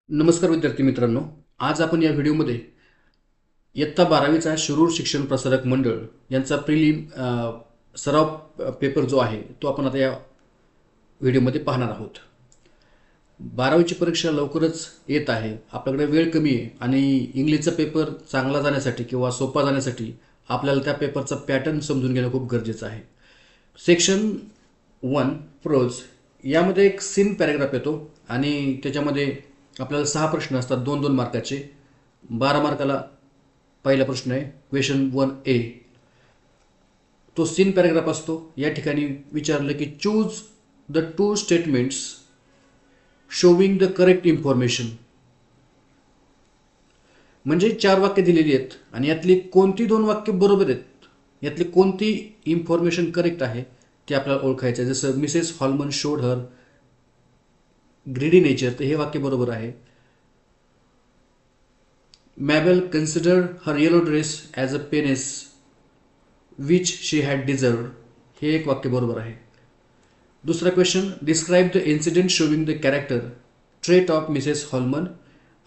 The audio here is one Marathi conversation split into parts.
नमस्कार विद्यार्थी मित्रांनो, आज आपण या व्हिडिओमध्ये इयत्ता 12वीचा शिरूर शिक्षण प्रसारक मंडळ यांचा सराव पेपर जो आहे तो आपण आता या व्हिडिओमध्ये पाहणार आहोत. 12वीची परीक्षा लवकरच येत आहे. आपल्याकडे वेळ कमी आहे आणि इंग्लिशचा पेपर चांगला जाण्यासाठी किंवा सोपा जाण्यासाठी आपल्याला त्या पेपरचा पॅटर्न समजून घेणं खूप गरजेचं आहे. सेक्शन 1 प्रोज यामध्ये एक सीन पॅरेग्राफ येतो आणि त्याच्यामध्ये आपल्याला 6 प्रश्न असतात, 2-2 मार्काचे. 12 मार्काला पहिला प्रश्न आहे, क्वेश्चन 1A. तो सीन पॅरेग्राफ असतो. या ठिकाणी विचारलं की choose the 2 statements showing the correct information. म्हणजे 4 वाक्य दिलेली आहेत आणि यातली कोणती 2 वाक्य बरोबर आहेत, यातली कोणती इन्फॉर्मेशन करेक्ट आहे ते आपल्याला ओळखायचं आहे. जसं Mrs Holman showed her greedy nature, तर हे वाक्य बरोबर आहे. Mabel considered her yellow dress as a penance which she had deserved, हे एक वाक्य बरोबर आहे. दुसरा question, describe the incident showing the character trait of Mrs Holman.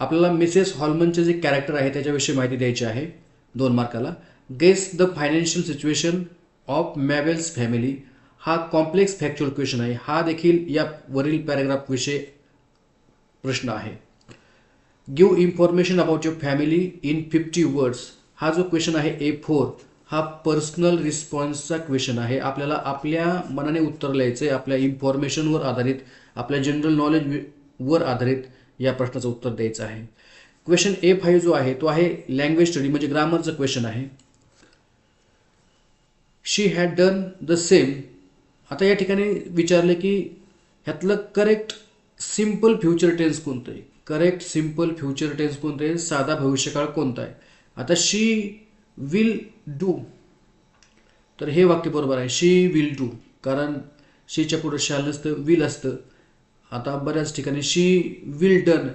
आपल्याला मिसेस हॉलमनचे जे कॅरेक्टर आहे त्याच्याविषयी माहिती द्यायची आहे, 2 मार्काला. Guess the financial situation of Mabel's family, हा कॉम्प्लेक्स फॅक्च्युअल क्वेश्चन आहे. हा देखील या वरील पॅरेग्राफविषयी प्रश्न आहे. Give information about your family in 50 words, हा जो क्वेश्चन आहे A4, हा पर्सनल रिस्पॉन्सचा क्वेश्चन आहे. आपल्याला आपल्या मनाने उत्तर लिहायचं आहे, आपल्या इन्फॉर्मेशनवर आधारित, आपल्या जनरल नॉलेजवर आधारित या प्रश्नाचं उत्तर द्यायचं आहे. क्वेश्चन A5 जो आहे तो आहे लँग्वेज स्टडी, म्हणजे ग्रामरचा क्वेश्चन आहे. शी हॅड डन द सेम. आता या ठिकाणी विचारलं की ह्यातलं करेक्ट सिम्पल फ्युचर टेन्स कोणतं आहे, करेक्ट सिम्पल फ्युचर टेन्स कोणतं आहे, साधा भविष्यकाळ कोणता आहे. आता शी विल डू, तर हे वाक्य बरोबर आहे, शी विल डू, कारण शीच्या पुढे शाल नसतं, विल असतं. आता बऱ्याच ठिकाणी शी विल डन,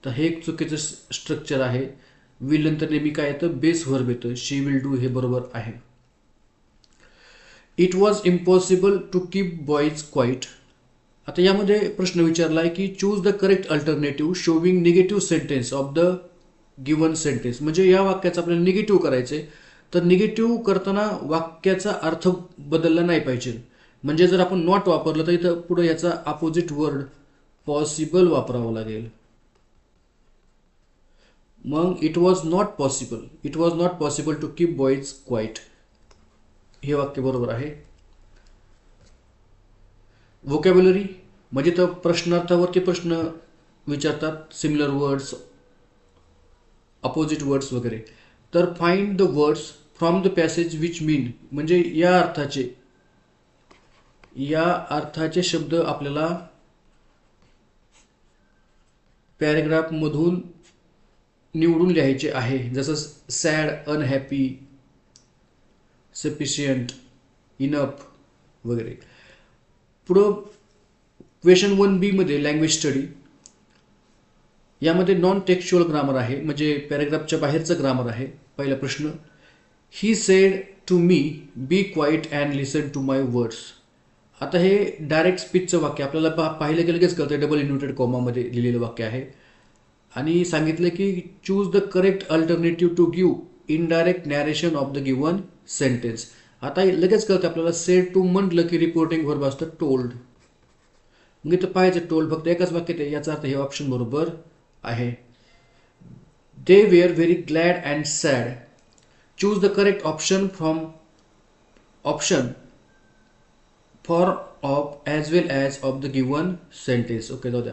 तर हे एक चुकीचं स्ट्रक्चर आहे. विल नंतर नेहमी काय येतं, बेस व्हर्ब येतं. शी विल डू हे बरोबर आहे. It was impossible to keep boys quiet. आता यामध्ये प्रश्न विचारला आहे की choose the correct alternative showing negative sentence of the given sentence. म्हणजे या वाक्याचं आपल्याला निगेटिव्ह करायचं आहे, तर निगेटिव्ह करताना वाक्याचा अर्थ बदलला नाही पाहिजे. म्हणजे जर आपण नॉट वापरलं तर इथं पुढे याचा अपोजिट वर्ड पॉसिबल वापरावं लागेल. मग it was not possible to keep boys quiet, हे वाक्य बरोबर आहे. व्होकॅब्युलरी म्हणजे तर प्रश्नार्थावरती प्रश्न विचारतात, सिमिलर वर्ड्स, अपोजिट वर्ड्स वगैरे. तर find the words from the passage which mean, म्हणजे या अर्थाचे शब्द आपल्याला पॅरेग्राफमधून निवडून लिहायचे आहे. जसं सॅड, अनहॅपी, सफिशियंट, इनफ वगैरे. पुढं क्वेश्चन 1B मध्ये लँग्वेज स्टडी, यामध्ये नॉन टेक्स्च्युअल ग्रामर आहे, म्हणजे पॅरेग्राफच्या बाहेरचं ग्रामर आहे. पहिला प्रश्न, he said to me be quiet and listen to my words. आता हे डायरेक्ट स्पीचचं वाक्य आपल्याला पाहिलं की लगेच कळतं, डबल इन्व्हर्टेड कॉमामध्ये लिहिलेलं वाक्य आहे. आणि सांगितलं की choose the correct alternative to give indirect narration of the given sentence. आता लगेच कळतं आपल्याला, सेड टू म्हटलं की रिपोर्टिंग व्हर्ब असतं टोल्ड. मग इथं पाहायचं टोल्ड फक्त एकाच वाक्यात आहे, याचा अर्थ हे ऑप्शन बरोबर आहे. They were very glad and sad. Choose the correct option from option for of as well as of the given sentence. Okay, जाऊ द्या.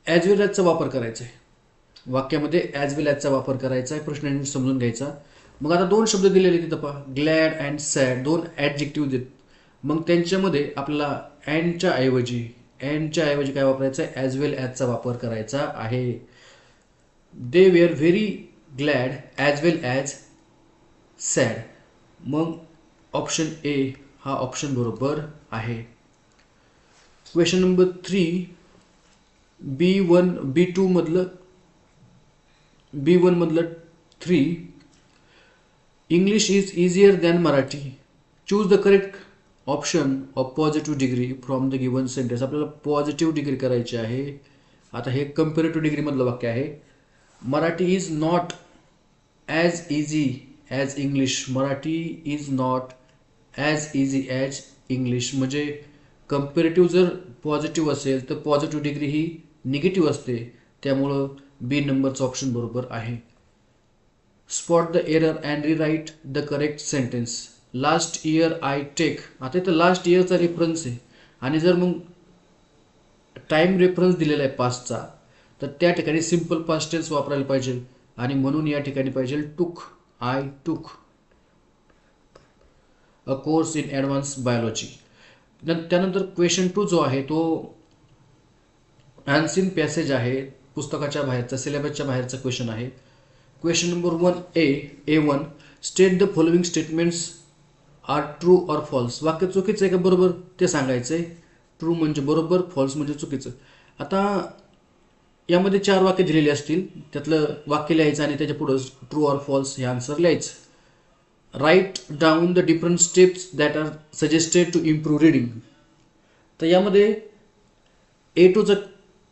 ॲज वेल ॲजचा वापर करायचा आहे वाक्यामध्ये, ॲज वेल ॲजचा वापर करायचा आहे. प्रश्न समजून घ्यायचा. मग आता 2 शब्द दिलेले तिथं पहा, ग्लॅड अँड सॅड, 2 ॲडजेक्टिव्ह देत. मग त्यांच्यामध्ये आपल्याला अँडच्या ऐवजी काय वापरायचं आहे, ॲज वेल ॲजचा वापर करायचा आहे. They were very glad as well as sad. मग ऑप्शन ए हा ऑप्शन बरोबर आहे. क्वेश्चन नंबर 3, B1 मधलं 3, English is easier than Marathi. Choose the correct option of positive degree from the given sentence. आपल्याला पॉझिटिव्ह डिग्री करायची आहे. आता हे कंपेरेटिव्ह डिग्रीमधलं वाक्य आहे. Marathi is not as easy as English. Marathi is not as easy as English. म्हणजे कंपेरेटिव्ह जर पॉझिटिव्ह असेल तर पॉझिटिव्ह डिग्री ही निगेटिव्ह असते. त्यामुळं बी नंबरचं ऑप्शन बरोबर आहे. Spot the error and rewrite the correct sentence. Last year I take. आता इथं लास्ट इयरचा रेफरन्स आहे आणि जर मग टाईम रेफरन्स दिलेला आहे पास्टचा, तर त्या ठिकाणी सिम्पल पास्ट टेन्स वापरायला पाहिजे आणि म्हणून या ठिकाणी पाहिजे टूक. आय टूक a course in advance biology. त्यानंतर क्वेश्चन 2 जो आहे तो अनसीन पॅसेज आहे. पुस्तकाच्या बाहेरचा, सिलेबसच्या बाहेरचा क्वेश्चन आहे. Question number 1A1. State the following statements are true or false. वाक्य चुकीचं आहे का बरोबर ते सांगायचं आहे. ट्रू म्हणजे बरोबर, फॉल्स म्हणजे चुकीचं. आता यामध्ये 4 वाक्य दिलेली असतील, त्यातलं वाक्य लिहायचं आणि त्याच्या पुढं ट्रू ऑर फॉल्स हे आन्सर लिहायचं. Write down the different steps that are suggested to improve reading. तर यामध्ये A2चं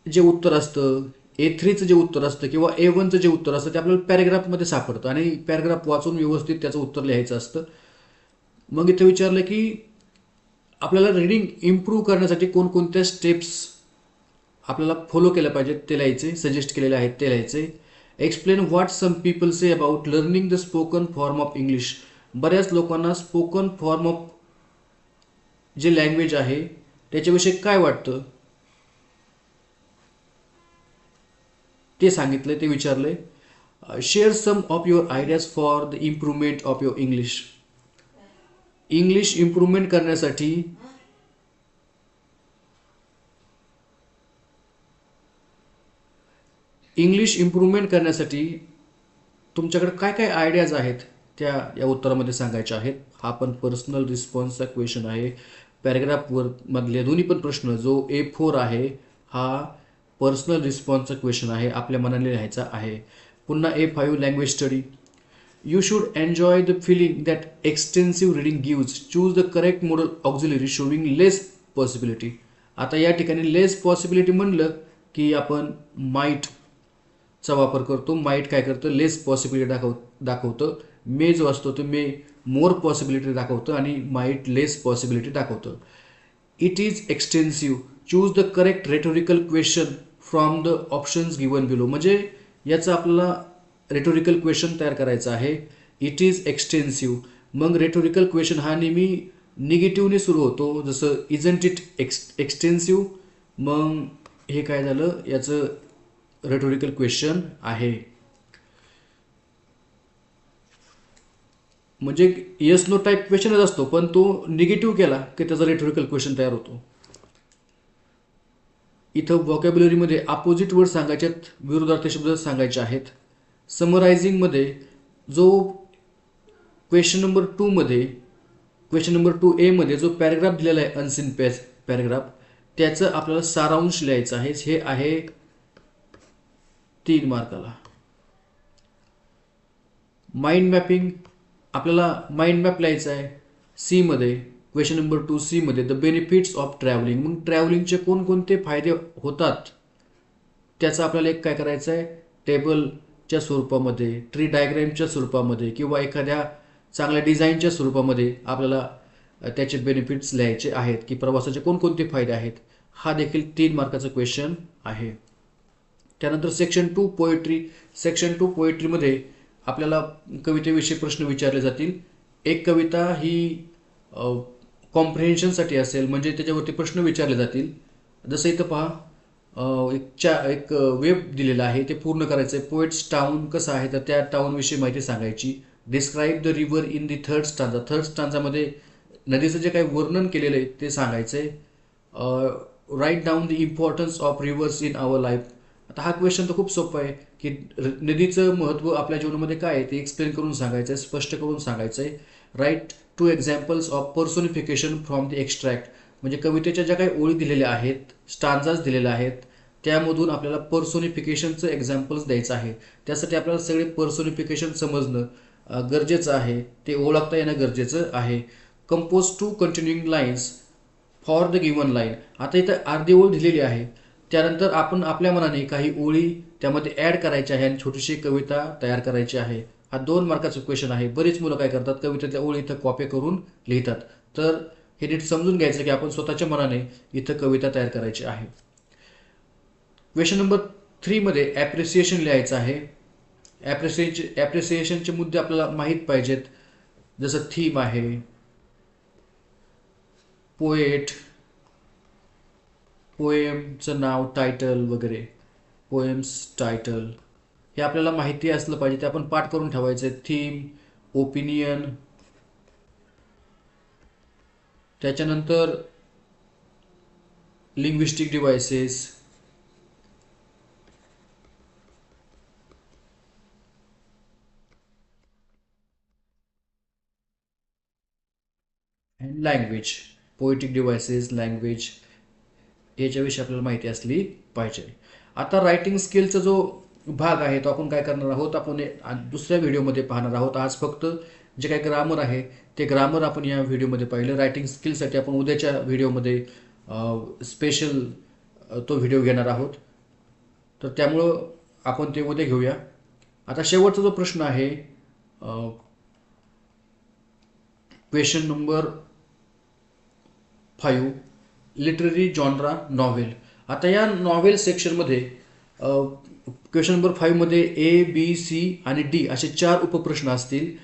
जे उत्तर असतं, A3चं जे उत्तर असतं किंवा A1चं जे उत्तर असतं ते आपल्याला पॅरेग्राफमध्ये सापडतं आणि पॅरेग्राफ वाचून व्यवस्थित त्याचं उत्तर लिहायचं असतं. मग इथे विचारलं की आपल्याला रीडिंग इम्प्रूव्ह करण्यासाठी कोणकोणत्या स्टेप्स आपल्याला फॉलो केल्या पाहिजेत ते लिहायचे, सजेस्ट केलेले आहेत ते लिहायचे. Explain what some people say about learning the spoken form of English. बऱ्याच लोकांना स्पोकन फॉर्म ऑफ जे लँग्वेज आहे त्याच्याविषयी काय वाटतं ते सांगितलं, ते विचारले. Share some of your ideas for the improvement of your English. English improvement करण्यासाठी तुमच्याकडे काय काय आयडियाज आहेत त्या या उत्तरामध्ये सांगायच्या आहेत. हा पण पर्सनल रिस्पॉन्सचा क्वेश्चन आहे. पॅरेग्राफवर मधले दोन्ही पण प्रश्न, जो A4 आहे हा पर्सनल रिस्पॉन्सचा क्वेश्चन आहे, आपल्या मनाने लिहायचा आहे. पुन्हा A5 language study. You should enjoy the feeling that extensive reading gives. Choose the correct modal auxiliary showing less possibility. आता या ठिकाणी लेस पॉसिबिलिटी म्हणलं की आपण माईटचा वापर करतो. माईट काय करतं, लेस पॉसिबिलिटी दाखवतं. मे जो असतो तो मे मोर पॉसिबिलिटी दाखवतं आणि माईट लेस पॉसिबिलिटी दाखवतं. It is extensive. Choose the correct rhetorical question from the options given below. म्हणजे याचं आपल्याला रेटोरिकल क्वेश्चन तयार करायचं आहे. It is extensive. मग रेटोरिकल क्वेश्चन हा नेहमी निगेटिव्हने सुरू होतो, जसं इजंट इट एक्सटेन्सिव्ह. मग हे काय झालं, याचं रेटोरिकल क्वेश्चन आहे. म्हणजे येस नो टाईप क्वेश्चनच असतो, पण तो निगेटिव्ह केला की त्याचा रेटोरिकल क्वेश्चन तयार होतो. इथं व्हॉकॅब्युलरीमध्ये अपोजिट वर्ड सांगायचे आहेत, विरुद्धार्थी शब्द सांगायचे आहेत. समरायझिंगमध्ये जो क्वेश्चन नंबर 2A मध्ये जो पॅरेग्राफ दिलेला आहे अनसीन पॅरेग्राफ, त्याचं आपल्याला सारांश लिहायचं आहे. हे आहे 3 मार्काला. माइंड मॅपिंग, आपल्याला माइंड मॅप लिहायचा आहे. C मध्ये क्वेश्चन नंबर 2C मध्ये द बेनिफिट्स ऑफ ट्रॅव्हलिंग. मग ट्रॅव्हलिंगचे कोणकोणते फायदे होतात त्याचं आपल्याला एक काय करायचं आहे, टेबलच्या स्वरूपामध्ये, ट्री डायग्रॅमच्या स्वरूपामध्ये किंवा एखाद्या चांगल्या डिझाईनच्या स्वरूपामध्ये आपल्याला त्याचे बेनिफिट्स लिहायचे आहेत की प्रवासाचे कोणकोणते फायदे आहेत. हा देखील 3 मार्काचा क्वेश्चन आहे. त्यानंतर सेक्शन 2 पोएट्री. सेक्शन 2 पोएट्रीमध्ये आपल्याला कवितेविषयी प्रश्न विचारले जातील. एक कविता ही कॉम्प्रिहेन्शनसाठी असेल, म्हणजे त्याच्यावरती प्रश्न विचारले जातील. जसं इथं पहा, एक वेब दिलेला आहे, ते पूर्ण करायचं आहे. पोएट्स टाउन कसं आहे तर त्या टाउनविषयी माहिती सांगायची. Describe the river in the third stanza. Third स्टांजामध्ये नदीचं जे काही वर्णन केलेलं आहे ते सांगायचं आहे. Write down the importance of rivers in our life. आता हा क्वेश्चन तर खूप सोपा आहे की नदीचं महत्त्व आपल्या जीवनामध्ये काय आहे ते एक्सप्लेन करून सांगायचं आहे, स्पष्ट करून सांगायचं आहे. Write 2 examples of personification from the extract. म्हणजे कवितेच्या ज्या काही ओळी दिलेल्या आहेत, स्टांजाज दिलेल्या आहेत, त्यामधून आपल्याला पर्सोनिफिकेशनचं एक्झाम्पल्स द्यायचं आहे. त्यासाठी आपल्याला सगळे पर्सोनिफिकेशन समजणं गरजेचं आहे, ते ओळखता येणं गरजेचं आहे. Compose 2 कंटिन्युइंग lines for the given line. आता इथं अर्धी ओळ दिलेली आहे, त्यानंतर आपण आपल्या मनाने काही ओळी त्यामध्ये ॲड करायच्या आहे आणि छोटीशी कविता तयार करायची आहे. हा 2 मार्काचा क्वेश्चन आहे. बरीच मुलं काय करतात, कवितेतल्या ओळी इथं कॉपी करून लिहितात. तर हे नीट समजून घ्यायचं की आपण स्वतःच्या मनाने इथं कविता तयार करायची आहे. क्वेश्चन नंबर 3 मध्ये ॲप्रिसिएशन लिहायचं आहे. ॲप्रिसिएशनचे मुद्दे आपल्याला माहीत पाहिजेत, जसं थीम आहे, पोएट, पोएमचं नाव, टायटल वगैरे, पोएम्स टायटल हे आपल्याला माहिती असलं पाहिजे, ते आपण पाठ करून ठेवायचं. थीम, ओपिनियन, त्याच्यानंतर linguistic devices, and language. Poetic devices, language याच्याविषयी आपल्याला माहिती असली पाहिजे. आता रायटिंग स्किलचा जो भाग आहे तो आपण काय करणार आहोत, आपण दुसऱ्या व्हिडिओमध्ये पाहणार आहोत. आज फक्त जे काही ग्रामर आहे ते ग्रामर आपण या व्हिडिओमध्ये पाहिलं. रायटिंग स्किलसाठी आपण उद्याच्या व्हिडिओमध्ये स्पेशल तो व्हिडिओ घेणार आहोत, तर त्यामुळं आपण ते उद्या घेऊया. आता शेवटचा जो प्रश्न आहे, question number 5, literary genre novel. आता या नॉव्हेल सेक्शनमध्ये क्वेश्चन नंबर 5 मध्ये ए, बी, सी आणि डी असे 4 उपप्रश्न असतील.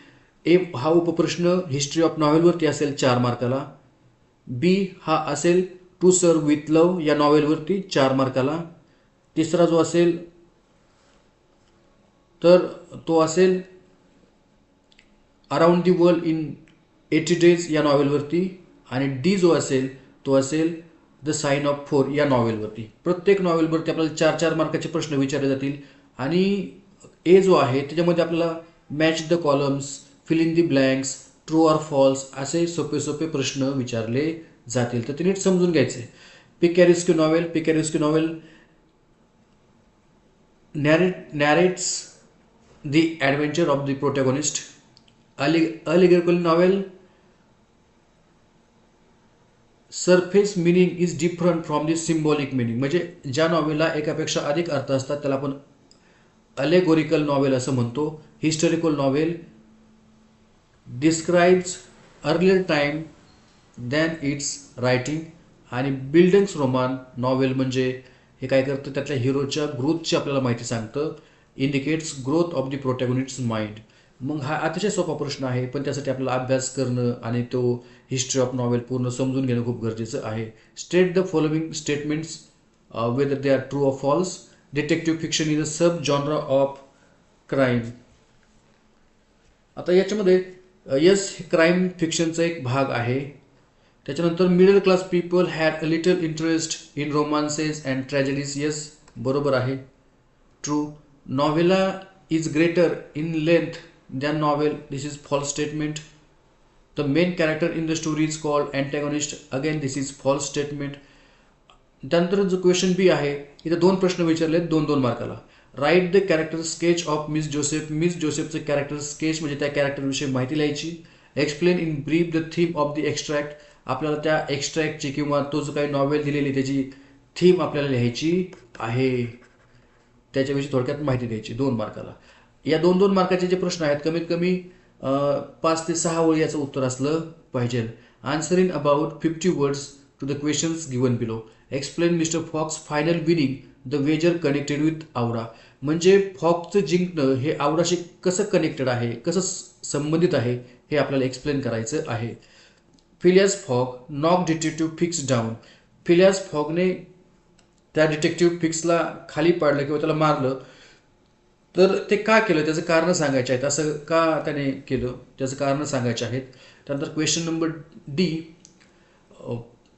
ए हा उपप्रश्न हिस्ट्री ऑफ नॉव्हेलवरती असेल 4 मार्काला. बी हा असेल टू सर्व विथ लव या नॉव्हेलवरती 4 मार्काला. तिसरा जो असेल तर तो असेल around the world in 80 days या नॉव्हेलवरती. आणि डी जो असेल तो असेल द साइन ऑफ 4 या नॉव्हेलवरती. प्रत्येक नॉव्हेलवरती आपल्याला 4-4 मार्काचे प्रश्न विचारले जातील. आणि ए जो आहे त्याच्यामध्ये आपल्याला match the columns, fill in the blanks, true or false असे सोपे सोपे प्रश्न विचारले जातील. तर ते नीट समजून घ्यायचे. Picaresque novel. Picaresque novel narrates the adventure of the protagonist. Allegorical novel, surface meaning is different from the symbolic meaning. म्हणजे ज्या नॉवेलला एकापेक्षा अधिक अर्थ असतात त्याला आपण अलेगोरिकल नॉवेल असं म्हणतो. Historical novel describes earlier time than it's writing. आणि बिल्डिंग्स रोमान नॉवेल म्हणजे हे काय करतं, त्यातल्या हिरोच्या ग्रोथची आपल्याला माहिती सांगतं. Indicates growth of the protagonist's mind. मग हा अतिशय सोपा प्रश्न आहे, पण त्यासाठी आपल्याला अभ्यास करणं आणि तो हिस्ट्री ऑफ नॉवेल पूर्ण समजून घेणं खूप गरजेचं आहे. State the following statements whether they are true or false. Detective fiction is a sub genre of crime. आता याच्यामध्ये यस क्राईम फिक्शनचा एक भाग आहे. त्याच्यानंतर middle class people had a little interest in romances and tragedies. Yes बरोबर आहे, true. Novella is greater in length than novel. This is false statement. The main character in the story is called antagonist. Again this is false statement. त्यानंतर जो क्वेश्चन बी आहे इथं 2 प्रश्न विचारले 2-2 मार्काला. Write the character sketch of Miss Joseph. Miss जोसेफचं कॅरेक्टर स्केच म्हणजे त्या कॅरेक्टरविषयी माहिती लिहायची. Explain in brief the theme of the extract. आपल्याला त्या एक्स्ट्रॅक्टची किंवा तो जो काही नॉवेल दिलेली त्याची थीम आपल्याला लिहायची आहे, त्याच्याविषयी थोडक्यात माहिती द्यायची 2 मार्काला. या 2-2 मार्काचे जे प्रश्न आहेत कमीत कमी 5 ते 6 ओळी याचं उत्तर असलं पाहिजे. Answer in about 50 words to the questions given below. Explain Mr Fox final winning the wager connected with आवडा. म्हणजे फॉक्सचं जिंकणं हे आवडाशी कसं कनेक्टेड आहे, कसं संबंधित आहे हे आपल्याला एक्सप्लेन करायचं आहे. Phileas Fogg knock detective Fix down. Phileas फॉगने त्या डिटेक्टिव्ह फिक्सला खाली पाडलं किंवा त्याला मारलं, तर ते का केलं त्याचं कारण सांगायचे आहेत. असं का त्याने केलं त्याचं कारण सांगायचे आहेत. त्यानंतर question number D,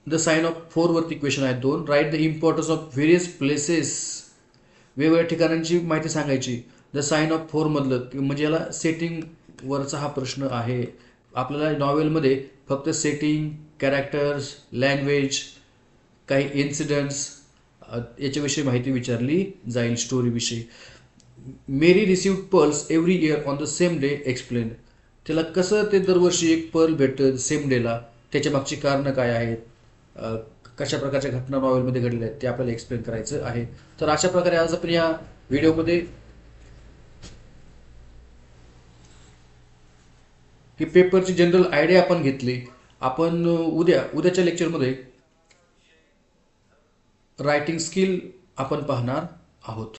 the sign of 4 वरती क्वेश्चन आहेत 2. Write the importance of various places. वेगवेगळ्या ठिकाणांची माहिती सांगायची. द साइन ऑफ 4 मधलं म्हणजे याला सेटिंगवरचा हा प्रश्न आहे. आपल्याला नॉवेलमध्ये फक्त सेटिंग, कॅरेक्टर्स, लँग्वेज, काही इन्सिडेंट्स याच्याविषयी माहिती विचारली जाईल, स्टोरीविषयी. Mary received pearls every year on the same day. Explain. त्याला कसं ते दरवर्षी एक पर्ल भेटतं सेम डेला, त्याच्या मागची कारणं काय आहेत, कशा प्रकारच्या घटना नॉवेलमध्ये घडलेल्या आहेत ते आपल्याला एक्सप्लेन करायचं आहे. तर अशा प्रकारे आज आपण या व्हिडिओमध्ये ही पेपरची जनरल आयडिया आपण घेतली. आपण उद्याच्या लेक्चरमध्ये रायटिंग स्किल आपण पाहणार आहोत.